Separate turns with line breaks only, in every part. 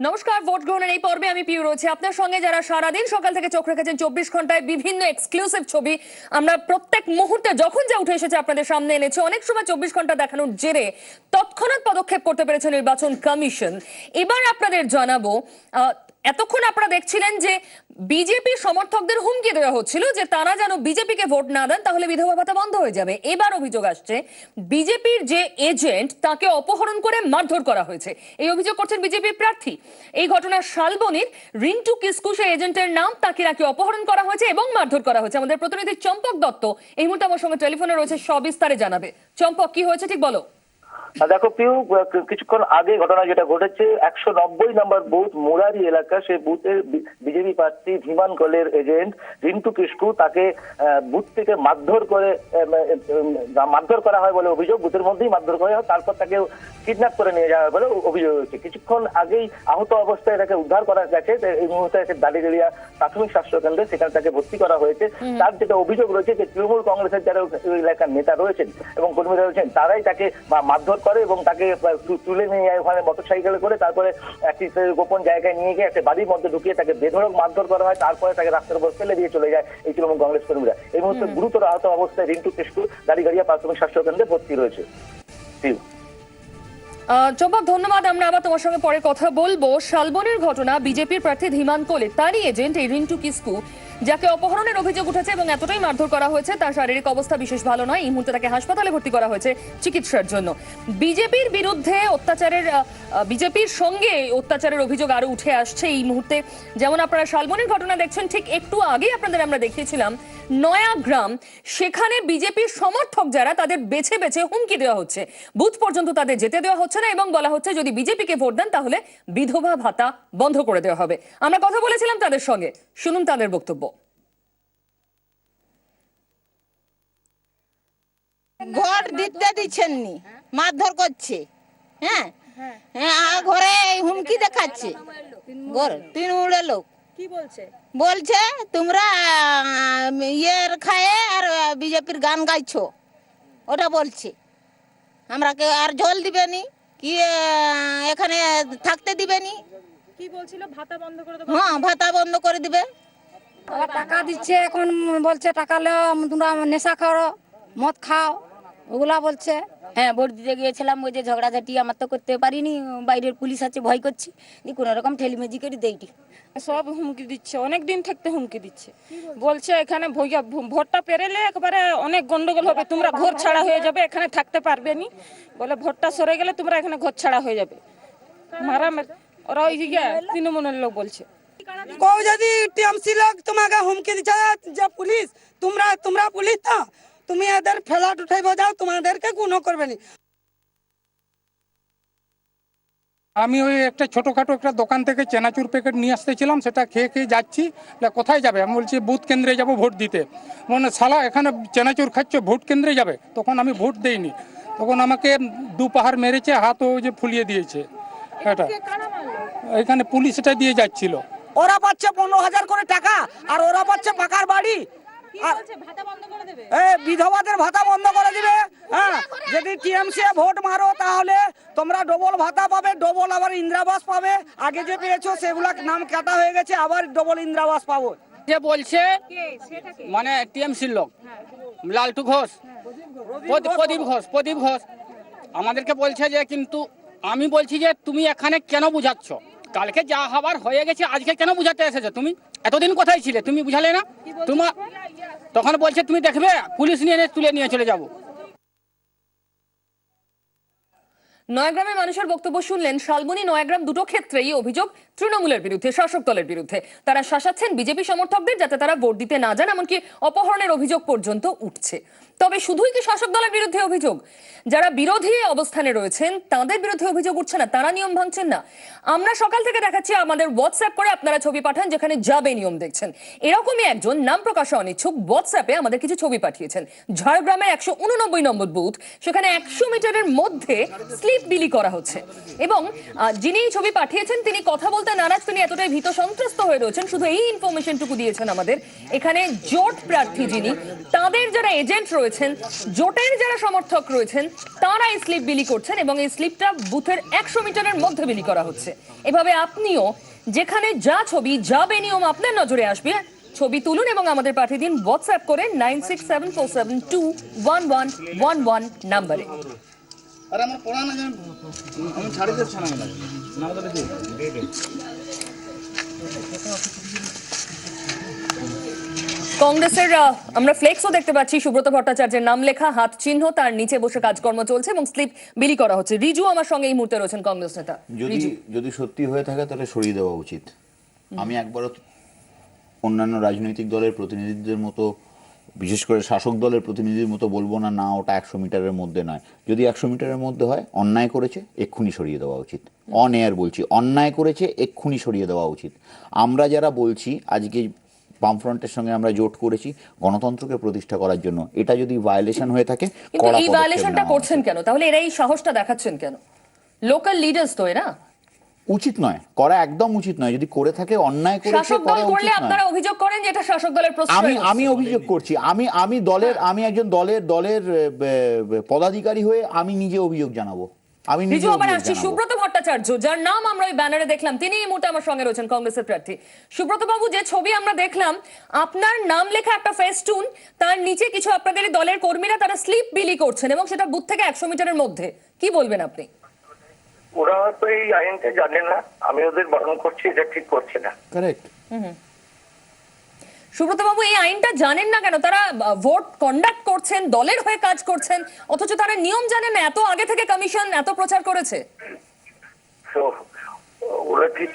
নমস্কার, ভোট গ্রহণের এই পর্বে আমি পিউ রয়েছে আপনার সঙ্গে, যারা সারাদিন সকাল থেকে চোখ রেখেছেন 24 ঘন্টায় বিভিন্ন এক্সক্লুসিভ ছবি আমরা প্রত্যেক মুহূর্তে যখন যা উঠে এসেছে আপনাদের সামনে এনেছি। অনেক সময় 24 ঘন্টা দেখানোর জেরে তৎক্ষণাৎ পদক্ষেপ করতে পেরেছে নির্বাচন কমিশন। এবার আপনাদের জানাবো, এতক্ষণ আপনারা দেখছিলেন যে বিজেপি সমর্থকদের হুমকি দেওয়া হচ্ছিল যে তারা যেন বিজেপিকে ভোট না দেন তাহলে বিধবা ভাতা বন্ধ হয়ে যাবে। এবার অভিযোগ আসছে বিজেপির যে এজেন্ট তাকে অপহরণ করে মারধর করা হয়েছে। এই অভিযোগ করছেন বিজেপির প্রার্থী। এই ঘটনা শালবনির রিন্টু কিসকু সেই এজেন্টের নাম, তাকে নাকি অপহরণ করা হয়েছে এবং মারধর করা হয়েছে। আমাদের প্রতিনিধি চম্পক দত্ত এই মুহূর্তে আমার সঙ্গে টেলিফোনে রয়েছে, সবিস্তারে জানাবে। চম্পক, কি হয়েছে ঠিক বলো।
দেখো পিউ, কিছুক্ষণ আগে ঘটনা যেটা ঘটেছে 190 নম্বর বুথ মুরারি এলাকা, সেই বুথের বিজেপি প্রার্থী ধীমান কলের এজেন্ট রিন্টু কিসকু, তাকে বুথ থেকে মারধর করা হয় বলে অভিযোগ। বুথের মধ্যেই মারধর করা হয়, তারপর তাকে কিডন্যাপ করে নিয়ে যাওয়া বলে অভিযোগ হয়েছে। কিছুক্ষণ আগেই আহত অবস্থায় তাকে উদ্ধার করা গেছে। এই মুহূর্তে দাঁড়িগড়িয়া প্রাথমিক স্বাস্থ্য কেন্দ্রে, সেখানে তাকে ভর্তি করা হয়েছে। তার যেটা অভিযোগ রয়েছে যে তৃণমূল কংগ্রেসের যারা এলাকার নেতা রয়েছেন এবং কর্মীরা রয়েছেন তারাই তাকে মারধর করে এবং তাকে তুলে নিয়ে যায় ওখানে মোটরসাইকেলে করে। তারপরে একটি গোপন জায়গায় নিয়ে গিয়ে একটা বাড়ির মধ্যে ঢুকিয়ে তাকে বেধড়ক মারধর করা হয়। তারপরে তাকে রাস্তার উপর ফেলে দিয়ে চলে যায় এই তৃণমূল কংগ্রেস কর্মীরা। এই মুহূর্তে গুরুতর আহত অবস্থায় রিন্টু কিসকু দাঁড়িগড়িয়া প্রাথমিক স্বাস্থ্য কেন্দ্রে ভর্তি রয়েছে।
চম্পক, ধন্যবাদ। আমরা আবার তোমার সঙ্গে পরে কথা বলবো। শালবনের ঘটনা, বিজেপির প্রার্থী ধীমান কোলে তারই এজেন্ট এই রিন্টু কিসকু, যাকে অপহরণের অভিযোগ উঠেছে এবং এতটাই মারধর করা হয়েছে তার শারীরিক অবস্থা বিশেষ ভালো নয়। এই মুহূর্তে তাকে হাসপাতালে ভর্তি করা হয়েছে চিকিৎসার জন্য। বিজেপির বিরুদ্ধে বিজেপির সঙ্গে অত্যাচারের অভিযোগ আরো উঠে আসছে এই মুহূর্তে। যেমন আপনারা শালবনের ঘটনা দেখছেন, ঠিক একটু আগে আপনাদের আমরা দেখিয়েছিলাম নয়াগ্রাম, সেখানে বিজেপির সমর্থক যারা তাদের বেছে বেছে হুমকি দেওয়া হচ্ছে, বুথ পর্যন্ত তাদের যেতে দেওয়া হচ্ছে না এবং বলা হচ্ছে যদি বিজেপিকে ভোট দেন তাহলে বিধবা ভাতা বন্ধ করে দেওয়া হবে। আমরা কথা বলেছিলাম তাদের সঙ্গে, শুনুন তাদের বক্তব্য।
ঘর দিতে দিচ্ছেন নি, মারধর করছে। হ্যাঁ হ্যাঁ, ঘরে হুমকি দেখাচ্ছে। তৃণমূলের লোক
কি বলছে?
বলছে তোমরা ইয়ের খায়ে আর বিজেপির গান গাইছো, ওটা বলছে। আমরাকে আর জল দিবেনি কি এখানে থাকতে দিবেনি।
কি বলছিল? ভাতা বন্ধ করে দেবো।
হ্যাঁ, ভাতা বন্ধ করে দিবে।
টাকা দিচ্ছে, এখন বলছে টাকা লো, তোমরা নেশা খাও, মদ খাও, ওগুলা বলছে।
হ্যাঁ, ভোট দিতে গিয়েছিলাম, ওই যে ঝগড়াঝাটি আমার তো করতে পারিনি, বাইরের পুলিশ আছে ভয় করছি, কোনো রকম ঠেলিমেজি করে দেইটি।
সব হুমকি দিচ্ছে, অনেক দিন থাকতে হুমকি দিচ্ছে। বলছে এখানে ভোটটা পেরেলে একবারে অনেক গন্ডগোল হবে, তোমরা ঘর ছাড়া হয়ে যাবে, এখানে থাকতে পারবে নি। বলে ভোটটা সরে গেলে তোমরা এখানে ঘর ছাড়া হয়ে যাবে। ওরা ওই তৃণমূলের লোক বলছে।
কও যদি টিএমসি লোক তোমাকে হুমকি দিচ্ছে যে পুলিশ, তোমরা পুলিশ তো, তুমি এদের ফ্ল্যাট উঠাইব যাও, তোমাদেরকে কোনো করবে না।
আমি ওই একটা ছোটখাটো একটা দোকান থেকে চেনাচুর প্যাকেট নিয়ে আসতেছিলাম, সেটা খেয়ে যাচ্ছি। কোথায় যাবে? আমি বলছি বুথ কেন্দ্রে যাব ভোট দিতে। মানে শালা এখানে চেনাচুর খাচ্ছ, ভোট কেন্দ্রে যাবে? তখন আমি ভোট দেইনি, তখন আমাকে দুপাহাড় মেরেছে, হাতও যে ফুলিয়ে দিয়েছে। এটা এখানে পুলিশ এটা দিয়ে যাচ্ছিল।
ওরা পাচ্ছে 15,000 করে টাকা আর ওরা পাচ্ছে পাকার বাড়ি। বিধবাদের ভাতা বন্ধ করে দিবে। হ্যাঁ, যদি টিএমসি ভোট মারো তাহলে তোমরা ডবল ভাতা পাবে, ডবল আবার ইন্দিরাবাস পাবে। আগে যে পেয়েছো সেগুলা নাম কাটা হয়ে গেছে, আবার ডবল ইন্দিরাবাস পাবো।
যে বলছে মানে টিএমসির লোক লালটু ঘোষ, প্রদীপ ঘোষ আমাদেরকে বলছে যে, কিন্তু আমি বলছি যে তুমি এখানে কেন বুঝাচ্ছ? কালকে যা হবার হয়ে গেছে, আজকে কেন বুঝাতে এসেছো? তুমি এতদিন কোথায় ছিলে? তুমি বুঝালে না? তোমার তখন বলছে তুমি দেখবে পুলিশ নিয়ে তুলে নিয়ে চলে যাবো।
নয়াগ্রামের মানুষের বক্তব্য শুনলেন। শালবনী নয়াগ্রাম দুটো ক্ষেত্রেই অভিযোগ তৃণমূলের বিরুদ্ধে, শাসক দলের বিরুদ্ধে। তারা শাসাচ্ছেন বিজেপি সমর্থকদের যাতে তারা ভোট দিতে না যান, এমনকি অপহরণের অভিযোগ পর্যন্ত উঠছে। তবে শুধুই কি শাসক দলের বিরুদ্ধে অভিযোগ? যারা বিরোধী অবস্থানে রয়েছেন তাদের বিরুদ্ধে অভিযোগ উঠছে না, তারা নিয়ম ভাঙছেন না। আমরা সকাল থেকে দেখাচ্ছি, আমাদের হোয়াটসঅ্যাপ করে আপনারা ছবি পাঠান যেখানে যাবে নিয়ম দেখছেন। এরকমই একজন নাম প্রকাশে অনিচ্ছুক হোয়াটসঅ্যাপে আমাদের কিছু ছবি পাঠিয়েছেন। ঝাড়গ্রামের 189 নম্বর বুথ, সেখানে 100 মিটারের মধ্যে স্লিপ বিলি করা হচ্ছে এবং যিনি ছবি পাঠিয়েছেন তিনি কথা বলতে নারাজ, তিনি এতটাই ভীত সন্ত্রস্ত হয়ে রয়েছেন। শুধু এই ইনফরমেশনটুকু দিয়েছেন আমাদের, এখানে জোট প্রার্থী যিনি, তাদের যারা এজেন্ট রয়েছে রয়েছেন, জোটের যারা সমর্থক রয়েছেন, তারা এই স্লিপ বিলি করছেন এবং এই স্লিপটা বুথের 100 মিটারের মধ্যে বিলি করা হচ্ছে। এভাবে আপনিও যেখানে যা ছবি, যা বেনিয়ম আপনার নজরে আসবে, ছবি তুলুন এবং আমাদের পাঠিয়ে দিন হোয়াটসঅ্যাপ করে 9674721111 নম্বরে। কংগ্রেসের আমরা ফ্লেক্সও দেখতে পাচ্ছি, সুব্রত ভট্টাচার্যের নাম লেখা, হাত চিহ্ন, তার নিচে বসে কাজকর্ম চলছে এবং স্লিপ বিলি করা হচ্ছে। রিজু আমার সঙ্গে এই মুহূর্তে রয়েছেন, কংগ্রেস নেতা।
যদি সত্যি হয়ে থাকে তাহলে সরিয়ে দেওয়া উচিত। আমি একবারও অন্যান্য রাজনৈতিক দলের প্রতিনিধিদের মতো, বিশেষ করে শাসক দলের প্রতিনিধির মতো বলবো না, না ওটা 100 মিটারের মধ্যে নয়। যদি 100 মিটারের মধ্যে হয়, অন্যায় করেছে, এক্ষুনি সরিয়ে দেওয়া উচিত। অন এয়ার বলছি, অন্যায় করেছে, এক্ষুনি সরিয়ে দেওয়া উচিত। আমরা যারা বলছি আজকে বামফ্রন্টের সঙ্গে আমরা জোট করেছি গণতন্ত্রকে প্রতিষ্ঠা করার জন্য, এটা যদি ভায়োলেশন হয়ে থাকে,
কিন্তু এই ভায়োলেশনটা করছেন কেন তাহলে? এরা এই সাহসটা দেখাচ্ছেন কেন? লোকাল লিডার্স তো এরা।
উচিত নয় করা, একদম উচিত নয়। যদি করে থাকে, অন্যায় করেছে,
শাসক দল
করা
করলে
উচিত নয়।
আপনারা অভিযোগ করেন যে এটা শাসক দলের প্রশ্রয়।
আমি অভিযোগ করছি, আমি একজন দলের পদাধিকারী হয়ে আমি নিজে অভিযোগ জানাবো। আমি নিজে
আবার
অভিযোগ
আসছি
জানাবো।
সুব্রত ভট্টাচার্য, যার নাম আমরা ওই ব্যানারে দেখলাম, তিনি এই মুহূর্তে আমার সঙ্গে রয়েছেন, কংগ্রেসের প্রার্থী। সুব্রত বাবু, যে ছবি আমরা দেখলাম, আপনার নাম লেখা একটা ফেস্টুন, তার নিচে কিছু আপনাদের দলের কর্মীরা তারা স্লিপ বিলি করছেন এবং সেটা বুথ থেকে 100 মিটারের মধ্যে, কি বলবেন আপনি?
ওরা হয়তো এই আইনটা জানে না, আমি ওদের বারণ করছি, এটা ঠিক করছে না।
কারেক্ট।
সুব্রত বাবু, এই আইনটা জানেন না কেন? তারা ভোট কন্ডাক্ট করছেন, দলের হয়ে কাজ করছেন, অথচ তারা নিয়ম জানেন না। এত আগে থেকে কমিশন এত প্রচার করেছে।
তো ওরা ঠিক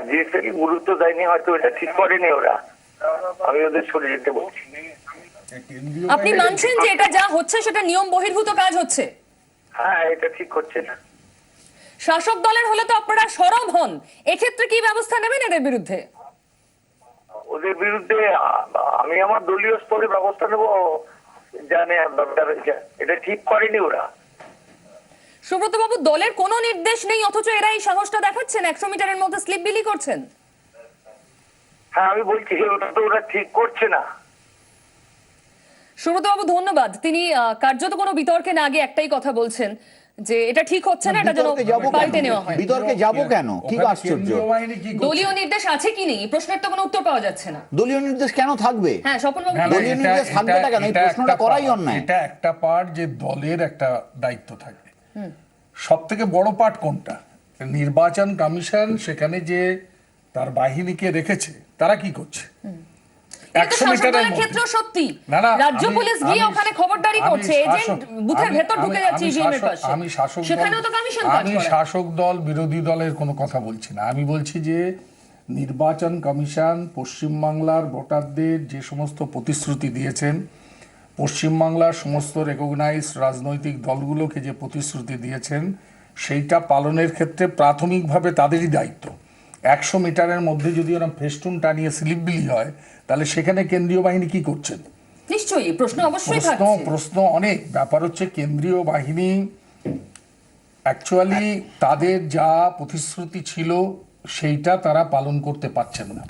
জিনিসটাকে গুরুত্ব দেয়নি, হয়তো এটা ঠিক করেনি ওরা। আমি ওদের সরিয়ে যেতে বলছি।
আপনি মানছেন যে এটা যা হচ্ছে সেটা নিয়ম বহির্ভূত কাজ হচ্ছে?
হ্যাঁ, এটা ঠিক হচ্ছে না।
শাসক দলের হলে তো আপনারা সরব হন, এক্ষেত্রে কি ব্যবস্থা নেবেন এদের বিরুদ্ধে?
ওদের বিরুদ্ধে আমি আমার দলীয় স্তরে ব্যবস্থা নেব, জানে এটা ঠিক করেনি ওরা।
সুব্রত বাবু, দলের কোনো নির্দেশ নেই অথচ এরা এই সাহসটা দেখাচ্ছেন, 100 মিটারের মধ্যে স্লিপ বিলি করছেন।
হ্যাঁ, আমি বলছি ওটা তো ওরা ঠিক করছে না।
সুব্রত বাবু ধন্যবাদ। তিনি কার্যত কোনো বিতর্কে না গিয়ে একটাই কথা বলছেন যে এটা ঠিক হচ্ছে না, এটা যেন পাল্টে নেওয়া হয়।
বিতর্কে যাবো কেন? কি আশ্চর্য!
দলীয় নির্দেশ আছে কি নেই, প্রশ্নের তো কোনো উত্তর পাওয়া যাচ্ছে না।
দলীয় নির্দেশ কেন থাকবে?
হ্যাঁ, স্বপন বাবু,
দলীয় নির্দেশ থাকবে না কেন? এই প্রশ্নটা করাই অন্যায়।
এটা একটা পার্ট, যে দলের একটা দায়িত্ব থাকে। সব থেকে বড় পার্ট কোনটা? নির্বাচন কমিশন সেখানে যে তার বাহিনীকে রেখেছে, তারা কি করছে? 100 মিটারের
ক্ষেত্র সত্যি
না,
রাজ্য পুলিশ গিয়ে ওখানে খবরদারি করছে, এজেন্ট বুথের ভেতর ঢুকে যাচ্ছে ইভিএম এর পাশে। সেখানেও তো কমিশন কাজ করে।
আমি শাসক দল বিরোধী দলের কোনো কথা বলছি না। আমি বলছি যে নির্বাচন কমিশন পশ্চিমবাংলার ভোটারদের যে সমস্ত প্রতিশ্রুতি দিয়েছেন, পশ্চিমবাংলার সমস্ত রেকগনাইজড রাজনৈতিক দলগুলোকে যে প্রতিশ্রুতি দিয়েছেন, সেইটা পালনের ক্ষেত্রে প্রাথমিকভাবে তাদেরই দায়িত্ব। 100 মিটারের মধ্যে যদি ওরা ফেস্টুন টানিয়ে স্লিপ বিলি হয়, তাহলে সেখানে কেন্দ্রীয় বাহিনী কি করছেন?
নিশ্চয়ই প্রশ্ন অবশ্যই থাকছে।
প্রশ্ন অনেক। ব্যাপার হচ্ছে কেন্দ্রীয় বাহিনী অ্যাকচুয়ালি তাদের যা প্রতিশ্রুতি ছিল সেইটা তারা পালন করতে পারছেন না।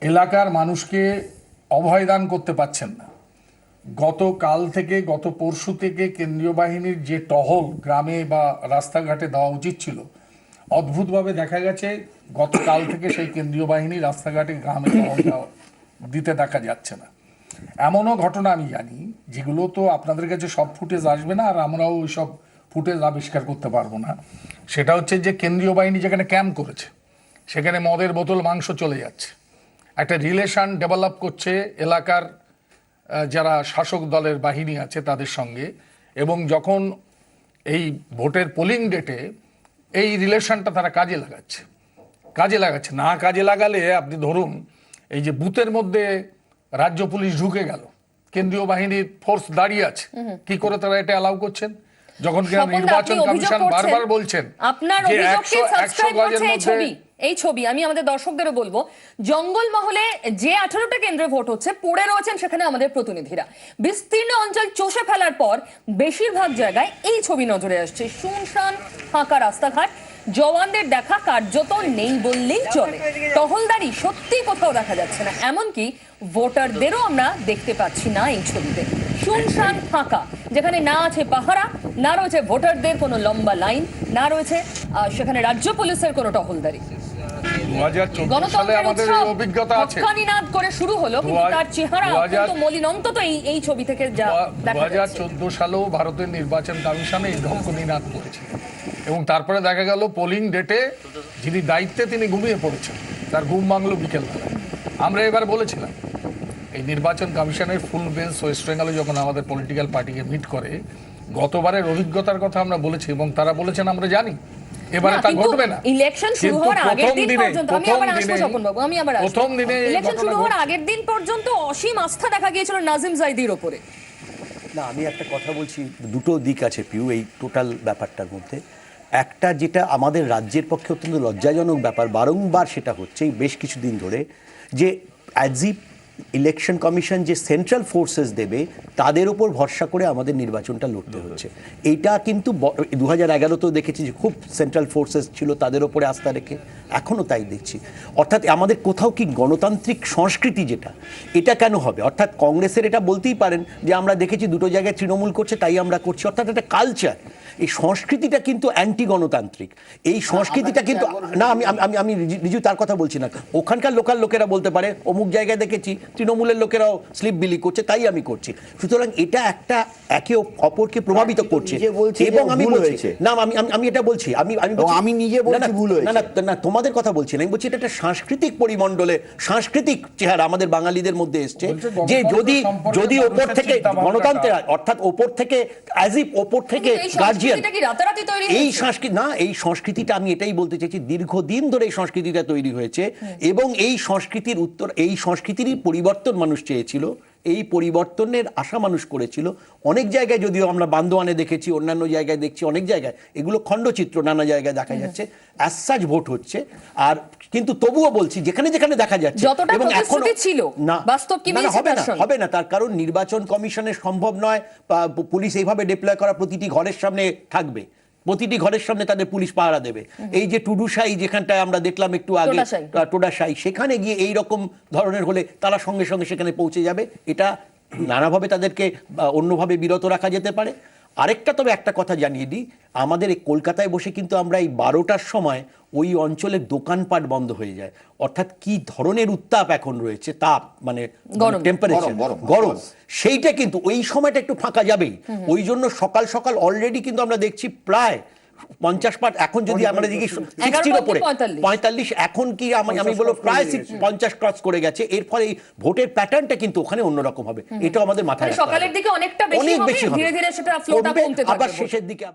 এলাকার মানুষকে অভয় দান করতে পারছেন না। গতকাল থেকে, গত পরশু থেকে কেন্দ্রীয় বাহিনীর যে টহল গ্রামে বা রাস্তাঘাটে দেওয়া উচিত ছিল, অদ্ভুতভাবে দেখা গেছে গতকাল থেকে সেই কেন্দ্রীয় বাহিনী রাস্তাঘাটে গ্রামে দিতে দেখা যাচ্ছে না। এমনও ঘটনা আমি জানি, যেগুলো তো আপনাদের কাছে সব ফুটেজ আসবে না, আর আমরাও ওই সব ফুটেজ আবিষ্কার করতে পারবো না। সেটা হচ্ছে যে কেন্দ্রীয় বাহিনী যেখানে ক্যাম্প করেছে, সেখানে মদের বোতল, মাংস চলে যাচ্ছে। একটা রিলেশন ডেভেলপ করছে এলাকার যারা শাসক দলের বাহিনী আছে তাদের সঙ্গে, এবং যখন এই ভোটের পোলিং ডেটে এই রিলেশনটা তারা কাজে লাগাচ্ছে। না কাজে লাগালে আপনি ধরুন, এই যে বুথের মধ্যে রাজ্য পুলিশ ঢুকে গেল, কেন্দ্রীয় বাহিনীর ফোর্স দাঁড়িয়ে আছে, কি করে তারা এটা অ্যালাউ করছেন? যখন নির্বাচন কমিশন বারবার বলছেন
আপনার অভিযোগকে সাবস্ক্রাইব করছে এই ছবি আমি আমাদের দর্শকদেরও বলবো, জঙ্গল মহলে যে 18টা কেন্দ্রে ভোট হচ্ছে, পড়ে রয়েছেন সেখানে আমাদের প্রতিনিধিরা। বিস্তীর্ণ অঞ্চল চষে ফেলার পর বেশিরভাগ জায়গায় এই ছবি নজরে আসছে। শুনশান ফাঁকা রাস্তাঘাট, জওয়ানদের দেখা কার্যত নেই বললেই চলে। টহলদারি সত্যি কোথাও দেখা যাচ্ছে না, এমনকি ভোটারদেরও আমরা দেখতে পাচ্ছি না এই ছবিতে। শুনশান ফাঁকা, যেখানে না আছে পাহারা, না রয়েছে ভোটারদের কোনো লম্বা লাইন, না রয়েছে সেখানে রাজ্য পুলিশের কোনো টহলদারি।
2014 সালে আমাদের এই অভিজ্ঞতা আছে।
নিনাদ করে শুরু হলো, কিন্তু তার চেহারা অত্যন্ত মলিন, অন্তত এই ছবি থেকে যা দেখা যাচ্ছে।
2014 সালেও ভারতের নির্বাচন কমিশনে এই ধমকনিনাদ করেছে এবং তারপরে দেখা গেল পোলিং ডেটে যিনি দায়িত্বে তিনি ঘুমিয়ে পড়েছেন, তার ঘুম ভাঙলো বিকেলবেলা। আমরা এবার বলেছিলাম এই নির্বাচন কমিশনের ফুল বেঞ্চ ওয়েস্ট বেঙ্গলে যখন আমাদের পলিটিক্যাল পার্টিকে মিট করে, গতবারের অভিজ্ঞতার কথা আমরা বলেছি এবং তারা বলেছেন আমরা জানি এবারে তা ঘটবে না।
ইলেকশন শুরু হওয়ার আগের দিন পর্যন্ত,
প্রথম দিনে
ইলেকশন শুরু হওয়ার আগের দিন পর্যন্ত অসীম আস্থা দেখা গিয়েছিল নাজিম জাইদির ওপরে।
না, আমি একটা কথা বলছি, দুটো দিক আছে পিউ এই টোটাল ব্যাপারটার মধ্যে। একটা যেটা আমাদের রাজ্যের পক্ষে অত্যন্ত লজ্জাজনক ব্যাপার, বারংবার সেটা হচ্ছে এই বেশ কিছুদিন ধরে, যে অ্যাজ ইফ ইলেকশন কমিশন যে সেন্ট্রাল ফোর্সেস দেবে তাদের উপর ভরসা করে আমাদের নির্বাচনটা লড়তে হচ্ছে। এইটা কিন্তু 2011তেও দেখেছি যে খুব সেন্ট্রাল ফোর্সেস ছিল, তাদের উপরে আস্থা রেখে এখনও তাই দেখছি। অর্থাৎ আমাদের কোথাও কি গণতান্ত্রিক সংস্কৃতি যেটা, এটা কেন হবে? অর্থাৎ কংগ্রেসের এটা বলতেই পারেন যে আমরা দেখেছি দুটো জায়গায় তৃণমূল করছে তাই আমরা করছি, অর্থাৎ একটা কালচার। এই সংস্কৃতিটা কিন্তু অ্যান্টি গণতান্ত্রিক। এই সংস্কৃতিটা কিন্তু না, আমি রিজু তার কথা বলছি না। ওখানকার লোকাল লোকেরা বলতে পারে অমুক জায়গায় দেখেছি তৃণমূলের লোকেরাও স্লিপ বিলি করছে তাই আমি করছি। সুতরাং এটা একটা একে অপরকে প্রভাবিত করছে। এবং আমি বলছি না, আমি এটা বলছি, আমি নিজে বলছি ভুল হয়েছে। না, তোমাদের কথা বলছি না, আমি বলছি এটা একটা সাংস্কৃতিক পরিমণ্ডলে সাংস্কৃতিক চেহারা আমাদের বাঙালিদের মধ্যে এসছে, যে যদি ওপর থেকে গণতন্ত্রের অর্থাৎ ওপর থেকে অ্যাজ ইফ ওপর থেকে গার্জিয়ান, এই সংস্কৃতি না, এই সংস্কৃতিটা আমি এটাই বলতে চাইছি, দীর্ঘদিন ধরে এই সংস্কৃতিটা তৈরি হয়েছে এবং এই সংস্কৃতিরই পরিবর্তন মানুষ চেয়েছিল, এই পরিবর্তনের আশা মানুষ করেছিল। অনেক জায়গায় যদিও আমরা বান্দোয়ানে দেখেছি, অন্যান্য জায়গায় দেখছি, অনেক জায়গায় এগুলো খণ্ডচিত্র নানা জায়গায় দেখা যাচ্ছে, অ্যাজ সাচ ভোট হচ্ছে। আর কিন্তু তবুও বলছি যেখানে যেখানে দেখা যাচ্ছে এবং এখন
ছিল না, বাস্তব কি
হবে না, তার কারণ নির্বাচন কমিশনের সম্ভব নয় পুলিশ এইভাবে ডিপ্লয় করা প্রতিটি ঘরের সামনে থাকবে, প্রতিটি ঘরের সামনে তাদের পুলিশ পাহারা দেবে। এই যে টুডুসাই যেখানটায় আমরা দেখলাম একটু আগে, টোডাসাই, সেখানে গিয়ে এই রকম ধরনের হলে তারা সঙ্গে সঙ্গে সেখানে পৌঁছে যাবে। এটা নানাভাবে তাদেরকে অন্যভাবে বিরত রাখা যেতে পারে। আরেকটা তবে একটা কথা জানিয়ে দিই, আমাদের এই কলকাতায় বসে কিন্তু আমরা এই 12টার সময় ওই অঞ্চলের দোকানপাট বন্ধ হয়ে যায়। অর্থাৎ কি ধরনের উত্তাপ এখন রয়েছে, তাপ মানে টেম্পারেচার, গরম, সেইটা কিন্তু ওই সময়টা একটু ফাঁকা যাবেই। ওই জন্য সকাল সকাল অলরেডি কিন্তু আমরা দেখছি প্রায় 50 পার, এখন যদি আমরা দেখি 60 উপরে 45, এখন কি আমি বলবো প্রায় 50 ক্রস করে গেছে। এর ফলে এই ভোটের প্যাটার্নটা কিন্তু ওখানে অন্যরকম হবে, এটা আমাদের মাথায়
সকালের দিকে অনেকটা বেশি হবে, ধীরে ধীরে সেটা ফ্লোটা কমতে থাকবে,
আবার শেষের দিকে